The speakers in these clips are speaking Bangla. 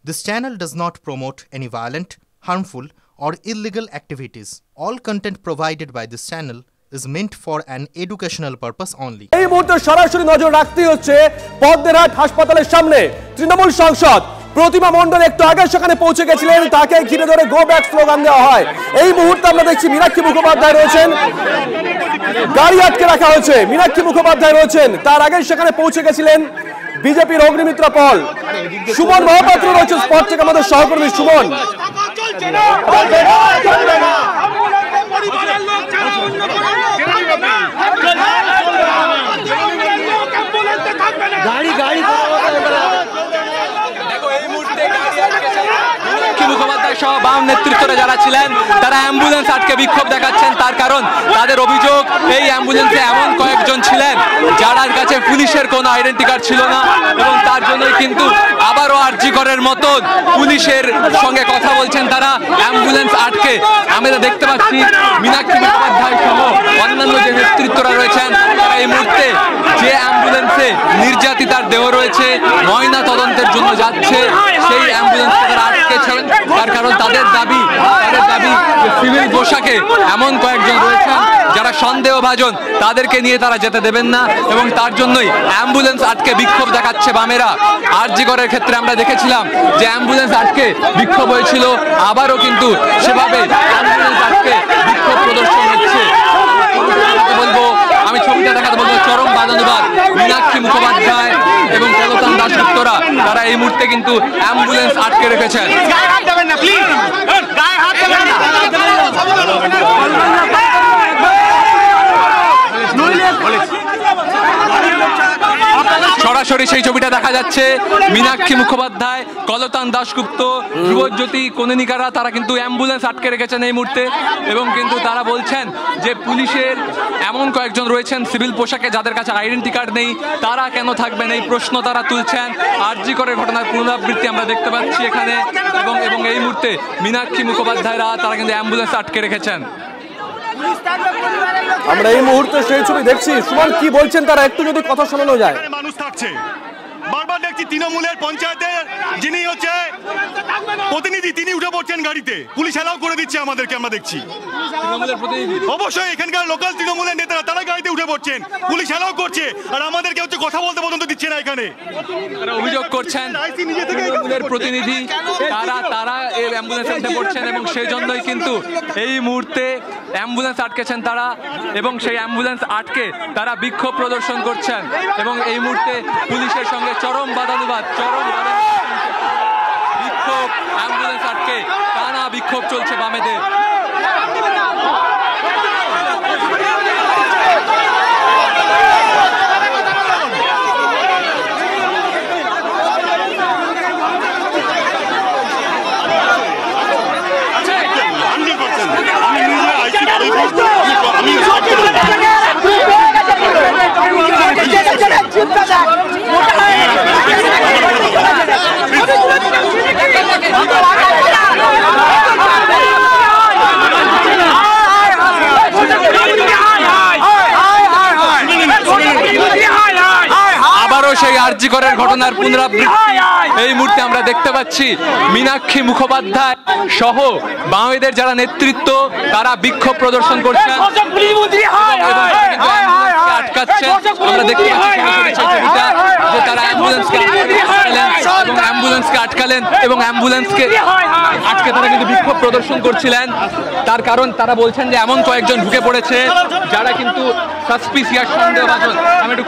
This channel does not promote any violent, harmful, or illegal activities. All content provided by this channel is meant for an educational purpose only. এই মুহূর্তে সরাসরি নজর রাখতে হচ্ছে পদ্মেরহাট হাসপাতালের সামনে তৃণমূল সাংসদ প্রতিমা মণ্ডল একটু আগে সেখানে পৌঁছে গেছিলেন, তাকে ঘিরে ধরে গো ব্যাক স্লোগান দেওয়া হয়। এই মুহূর্তে আমরা দেখছি মীনাক্ষী মুখোপাধ্যায় রয়েছেন, গাড়ি আটকে রাখা হয়েছে, মীনাক্ষী মুখোপাধ্যায় রয়েছেন, তার আগে সেখানে পৌঁছে গেছিলেন বিজেপির অগ্নিমিত্রা পল। সুমন মহাপাত্র রয়েছে স্পট থেকে, আমাদের সহকর্মী সুমন। মুখোপাধ্যায় সহ বাম নেতৃত্বরা যারা ছিলেন তারা অ্যাম্বুলেন্স আটকে বিক্ষোভ দেখাচ্ছেন। তার কারণ তাদের অভিযোগ এই অ্যাম্বুলেন্সে এমন কয়েকজন ছিলেন যার কাছে পুলিশের কোনো আইডেন্টি কার্ড ছিল না, এবং তার জন্যই কিন্তু আবারও আরজি করের মতন পুলিশের সঙ্গে কথা বলছেন তারা অ্যাম্বুলেন্স আটকে। আমরা দেখতে পাচ্ছি মীনাক্ষী মুখোপাধ্যায় সহ অন্যান্য যে নেতৃত্বরা রয়েছেন তারা এই মুহূর্তে যে অ্যাম্বুলেন্সে নির্যাতিতার দেহ রয়েছে ময়না তদন্তের জন্য যাচ্ছে সেই অ্যাম্বুলেন্সকে তারা আটকেছেন। তার কারণ তাদের দাবি সিভিল পোশাকে এমন কয়েকজন রয়েছেন যারা সন্দেহভাজন, তাদেরকে নিয়ে তারা যেতে দেবেন না, এবং তার জন্যই অ্যাম্বুলেন্স আটকে বিক্ষোভ দেখাচ্ছে বামেরা। আরজি করের ক্ষেত্রে আমরা দেখেছিলাম যে অ্যাম্বুলেন্স আটকে বিক্ষোভ হয়েছিল, আবারও কিন্তু সেভাবে অ্যাম্বুলেন্স আটকে বিক্ষোভ প্রদর্শন হচ্ছে। বলবো আমি ছবিটা দেখাতে বলবো, চরম বাদানুবাদ মীনাক্ষী মুখোপাধ্যায় এবং কলতান দাশগুপ্তরা তারা এই মুহূর্তে কিন্তু অ্যাম্বুলেন্স আটকে রেখেছেন। সরাসরি সেই ছবিটা দেখা যাচ্ছে, মীনাক্ষী মুখোপাধ্যায়, কলতান দাশগুপ্ত, ধ্রুবজ্যোতি কনিনিকারা তারা কিন্তু অ্যাম্বুলেন্স আটকে রেখেছেন এই মুহূর্তে, এবং কিন্তু তারা বলছেন যে পুলিশের এমন কয়েকজন রয়েছেন সিভিল পোশাকে যাদের কাছে আইডেন্টি কার্ড নেই, তারা কেন থাকবেন এই প্রশ্ন তারা তুলছেন। আরজি করের ঘটনার পুনরাবৃত্তি আমরা দেখতে পাচ্ছি এখানে, এবং এই মুহূর্তে মীনাক্ষী মুখোপাধ্যায়রা তারা কিন্তু অ্যাম্বুলেন্স আটকে রেখেছেন। আমরা এই মুহূর্তে সেই ছবি দেখছি। সুমন কি বলছেন তারা, একটু যদি কথা শোনানো যায়। মানুষ থাকছে বারবার দেখছি তৃণমূলের পঞ্চায়েতের যিনি হচ্ছে প্রতিনিধি তিনি উঠে পড়ছেন গাড়িতে, পুলিশ অ্যালাউ করে দিচ্ছে আমাদেরকে, আমরা দেখছি। অবশ্যই এখানকার লোকাল তৃণমূলের নেতারা তারা গাড়িতে উঠে পড়ছেন, পুলিশ অ্যালাউ করছে, আর আমাদেরকে হচ্ছে কথা বলতে পর্যন্ত দিচ্ছে না। এখানে অভিযোগ করছেন তৃণমূলের প্রতিনিধি তারা এই অ্যাম্বুলেন্সে উঠে পড়ছেন, এবং সেই জন্যই কিন্তু এই মুহূর্তে অ্যাম্বুলেন্স আটকেছেন তারা, এবং সেই অ্যাম্বুলেন্স আটকে তারা বিক্ষোভ প্রদর্শন করছেন, এবং এই মুহূর্তে পুলিশের সঙ্গে চরম বাদানুবাদ বিক্ষোভ, অ্যাম্বুলেন্স আটকে টানা বিক্ষোভ চলছে বামেদের। আবারও সেই আরজি করের ঘটনার পুনরাবৃত্তি এই মুহূর্তে আমরা দেখতে পাচ্ছি। মীনাক্ষী মুখোপাধ্যায় সহ বামেদের যারা নেতৃত্ব তারা বিক্ষোভ প্রদর্শন করছেন, আটকাচ্ছেন। আমরা দেখতে পাচ্ছি যে তারা অ্যাম্বুলেন্সকে আটকালেন, এবং অ্যাম্বুলেন্সকে আটকে তারা কিন্তু বিক্ষোভ প্রদর্শন করছিলেন। তার কারণ তারা বলছেন যে এমন কয়েকজন ঢুকে পড়েছে যারা কিন্তু সাসপিসিয়াস, সন্দেহভাজন। আমি একটু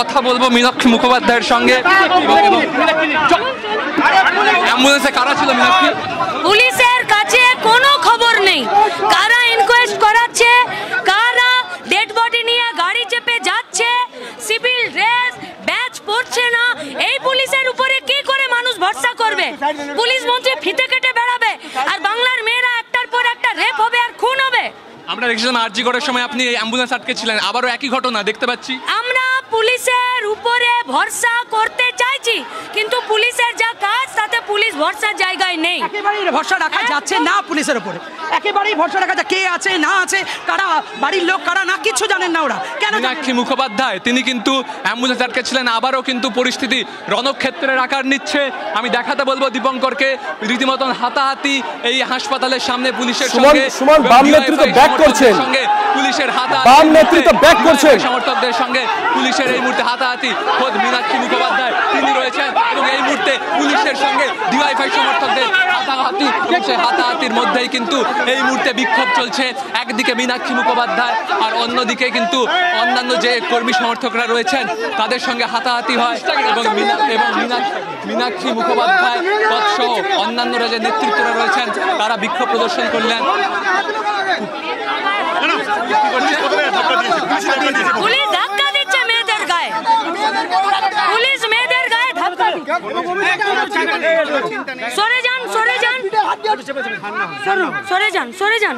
কথা বলবো মীনাক্ষী মুখোপাধ্যায়ের সঙ্গে। অ্যাম্বুলেন্সে কারা ছিল মীনাক্ষী? পুলিশের কাছে কোনো খবর নেই, কারা ইনকোয়েস্ট করাচ্ছে, কারা ডেড বডি নিয়ে গাড়ি চেপে যাচ্ছে, সিভিল ড্রেস ব্যাচ পড়ছে না। এই পুলিশের উপরে কি করে মানুষ ভরসা করবে? পুলিশ মন্ত্রী ফিতে কেটে বেড়াবে, আর বাংলার মেয়েরা একটার পর একটা রেপ হবে আর খুন হবে। আমরা দেখছিলাম আরজি করার সময় আপনি অ্যাম্বুলেন্স আটকে ছিলেন, আবারও একই ঘটনা দেখতে পাচ্ছি। আমরা পুলিশের উপরে ভরসা করতে চাইছি, কিন্তু পুলিশের যা কাজ তাতে পুলিশ ভরসার জায়গায় নেই। একেবারে ভরসা রাখা যাচ্ছে না পুলিশের উপরে। একেবারেই ভরসা রাখা যায় কে আছে না আছে, কারা বাড়ির লোক কারা না কিছু জানেন না ওরা। কেন মীনাক্ষী মুখোপাধ্যায় তিনি কিন্তু অ্যাম্বুলেন্স আটকেছিলেন, আবারও কিন্তু পরিস্থিতি রণক্ষেত্রের আকার নিচ্ছে। আমি দেখাতে বলবো দীপঙ্করকে, রীতিমতন হাতাহাতি এই হাসপাতালের সামনে পুলিশের সঙ্গে, বাম নেতৃত্ব ব্যাক করছেন, পুলিশের হাতাহাতি, বাম নেতৃত্ব ব্যাক করছেন, সমর্থকদের সঙ্গে পুলিশের এই মুহূর্তে হাতাহাতি। খোদ মীনাক্ষী মুখোপাধ্যায় তিনি রয়েছেন এবং এই মুহূর্তে পুলিশের সঙ্গে ডিওয়াইফাই সমর্থকদের হাতাহাতি, এবং সেই হাতাহাতির মধ্যেই কিন্তু এই মুহূর্তে বিক্ষোভ চলছে। একদিকে মীনাক্ষী মুখোপাধ্যায় আর অন্যদিকে কিন্তু অন্যান্য যে কর্মী সমর্থকরা রয়েছেন তাদের সঙ্গে হাতাহাতি হয় এবং মীনাক্ষী মুখোপাধ্যায় তৎসহ অন্যান্যরা যে নেতৃত্বরা রয়েছেন তারা বিক্ষোভ প্রদর্শন করলেন। পুলিশ ধাক্কা দিচ্ছে মেয়েদের গায়ে, পুলিশ মেয়েদের গায়ে ধাক্কা। সরে যান, সরে যান, সরে যান, সরে যান।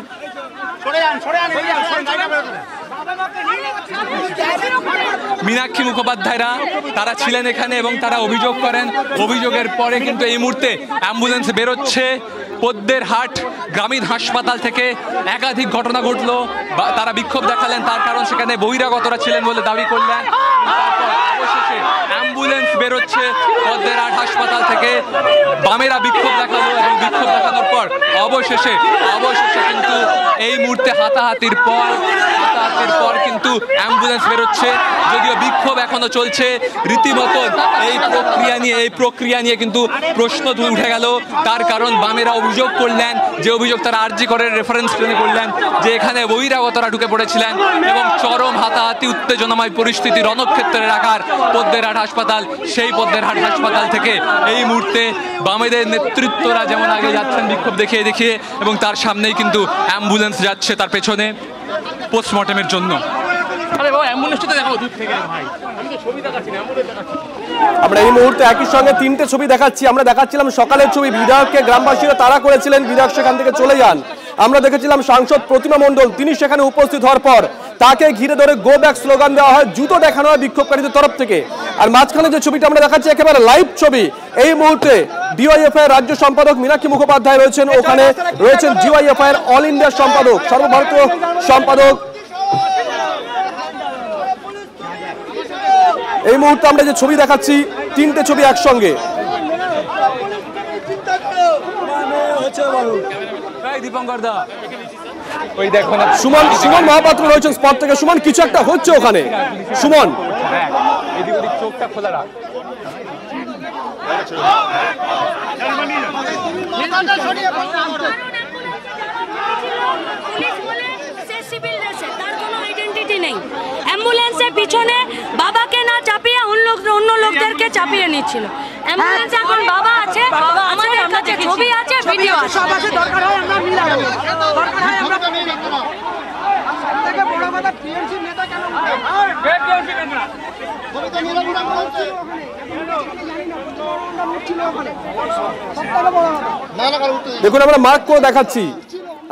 মীনাক্ষী মুখোপাধ্যায়রা তারা ছিলেন এখানে এবং তারা অভিযোগ করেন। অভিযোগের পরে কিন্তু এই মুহূর্তে অ্যাম্বুলেন্স বেরোচ্ছে পদ্মের হাট গ্রামীণ হাসপাতাল থেকে। একাধিক ঘটনা ঘটলো, তারা বিক্ষোভ দেখালেন, তার কারণ সেখানে বহিরাগতরা ছিলেন বলে দাবি করলেন। অবশেষে অ্যাম্বুলেন্স বেরোচ্ছে পদ্মের হাট হাসপাতাল থেকে, বামেরা বিক্ষোভ দেখালো এবং বিক্ষোভ দেখানোর পর অবশেষে কিন্তু এই মুহূর্তে হাতাহাতির পর কিন্তু অ্যাম্বুলেন্স বেরোচ্ছে। যদিও বিক্ষোভ এখনো চলছে, রীতিমতো এই প্রক্রিয়া নিয়ে কিন্তু প্রশ্ন উঠে গেল। তার কারণ বামেরা অভিযোগ করলেন, যে অভিযোগ তারা আরজি করে রেফারেন্স টেনে করলেন, যে এখানে বহিরাগতরা ঢুকে পড়েছিলেন এবং চরম হাতাহাতি উত্তেজনাময় পরিস্থিতি রণক্ষেত্রের আকার পদ্মের হাট হাসপাতাল। সেই পদ্মের হাট হাসপাতাল থেকে এই মুহূর্তে বামেদের নেতৃত্বরা যেমন আগে যাচ্ছেন বিক্ষোভ দেখিয়ে এবং তার সামনেই কিন্তু অ্যাম্বুলেন্স যাচ্ছে তার পেছনে পোস্টমর্টমের জন্য। আমরা এই মুহূর্তে একই সঙ্গে তিনটে ছবি দেখাচ্ছি। আমরা দেখাচ্ছিলাম সকালের ছবি, বিধায়ককে গ্রামবাসীরা তাড়া করেছিলেন, বিধায়ক সেখান থেকে চলে যান। আমরা দেখেছিলাম সাংসদ প্রতিমা মণ্ডল, তিনি সেখানে উপস্থিত হওয়ার পর তাকে ঘিরে ধরে গো ব্যাক স্লোগান দেওয়া হয়, জুতো দেখানো হয় বিক্ষোভকারীদের তরফ থেকে। আর মাঝখানে যে ছবিটা আমরা দেখাচ্ছি একেবারে লাইভ ছবি, এই মুহূর্তে ডিওয়াইএফআই রাজ্য সম্পাদক মীনাক্ষী মুখোপাধ্যায় রয়েছেন, ওখানে রয়েছেন ডিওয়াইএফআই এর অল ইন্ডিয়া সম্পাদক, সর্বভারতীয় সম্পাদক। এই মুহূর্তে আমরা যে ছবি দেখাচ্ছি, তিনটে ছবি একসঙ্গে। সুমন মহাপাত্র রয়েছেন স্পট থেকে। সুমন, কিছু একটা হচ্ছে ওখানে। সুমন, চোখটা খোলা রাখ। অ্যাম্বুলেন্সের পিছনে বাবাকে না চাপিয়ে অন্য লোকদেরকে চাপিয়ে নিচ্ছিল। অ্যাম্বুলেন্সে এখন বাবা আছে, আমাদের কাছে ছবি আছে, ভিডিও আছে, সব আছে। দরকার হয় আমরা মিলে যাবো, দরকার হয় আমরা থেকে বড় মাথা টিএমসি নেতা কেন দেখুন, আমরা মার্ক করে দেখাচ্ছি।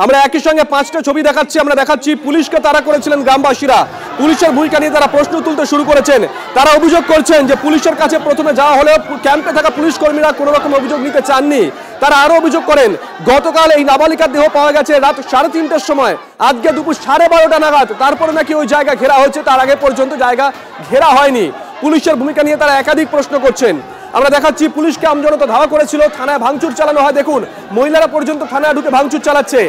আমরা একই সঙ্গে পাঁচটা ছবি দেখাচ্ছি। আমরা দেখাচ্ছি পুলিশকে তাড়া করেছিলেন গ্রামবাসীরা, পুলিশের ভূমিকা নিয়ে তারা প্রশ্ন তুলতে শুরু করেছেন। তারা অভিযোগ করছেন যে পুলিশের কাছে প্রথমে যাওয়া হলেও ক্যাম্পে থাকা পুলিশ কর্মীরা কোনো রকম অভিযোগ নিতে চাননি। তারা আরো অভিযোগ করেন গতকাল এই নাবালিকার দেহ পাওয়া গেছে রাত 3:30টার সময়, আজকে দুপুর 12:30টা নাগাদ, তারপরে নাকি ওই জায়গা ঘেরা হয়েছে, তার আগে পর্যন্ত জায়গা ঘেরা হয়নি। পুলিশের ভূমিকা নিয়ে তারা একাধিক প্রশ্ন করছেন। আমরা দেখাচ্ছি পুলিশকে আমজনতা ধাওয়া করেছিল, থানায় ভাঙচুর চালানো হয়। দেখুন, মহিলারা পর্যন্ত থানায় ঢুকে ভাঙচুর চালাচ্ছে।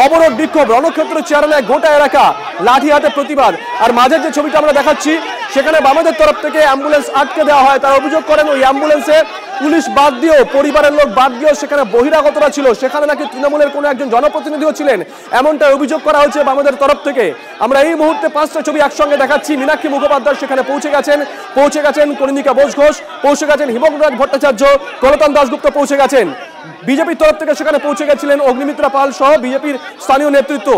অবরোধ বিক্ষোভ, রণক্ষেত্র চেয়ারে গোটা এলাকা, লাঠি হাতে প্রতিবাদ। আর মাঝের যে ছবিটা আমরা দেখাচ্ছি, সেখানে বামেদের তরফ থেকে অ্যাম্বুলেন্স আটকে দেওয়া হয়। তারা অভিযোগ করেন ওই অ্যাম্বুলেন্সে পুলিশ বাদ দিয়েও, পরিবারের লোক বাদ দিয়েও সেখানে বহিরাগতরা ছিল, সেখানে নাকি তৃণমূলের কোনো একজন জনপ্রতিনিধিও ছিলেন, এমনটাই অভিযোগ করা হচ্ছে বামেদের তরফ থেকে। আমরা এই মুহূর্তে পাঁচটা ছবি একসঙ্গে দেখাচ্ছি। মীনাক্ষী মুখোপাধ্যায় সেখানে পৌঁছে গেছেন কনিনিকা বোস ঘোষ, পৌঁছে গেছেন হিমগ্রাজ ভট্টাচার্য, কলতান দাশগুপ্ত পৌঁছে গেছেন। বিজেপির তরফ থেকে সেখানে পৌঁছে গেছিলেন অগ্নিমিত্রা পাল সহ বিজেপির স্থানীয় নেতৃত্ব।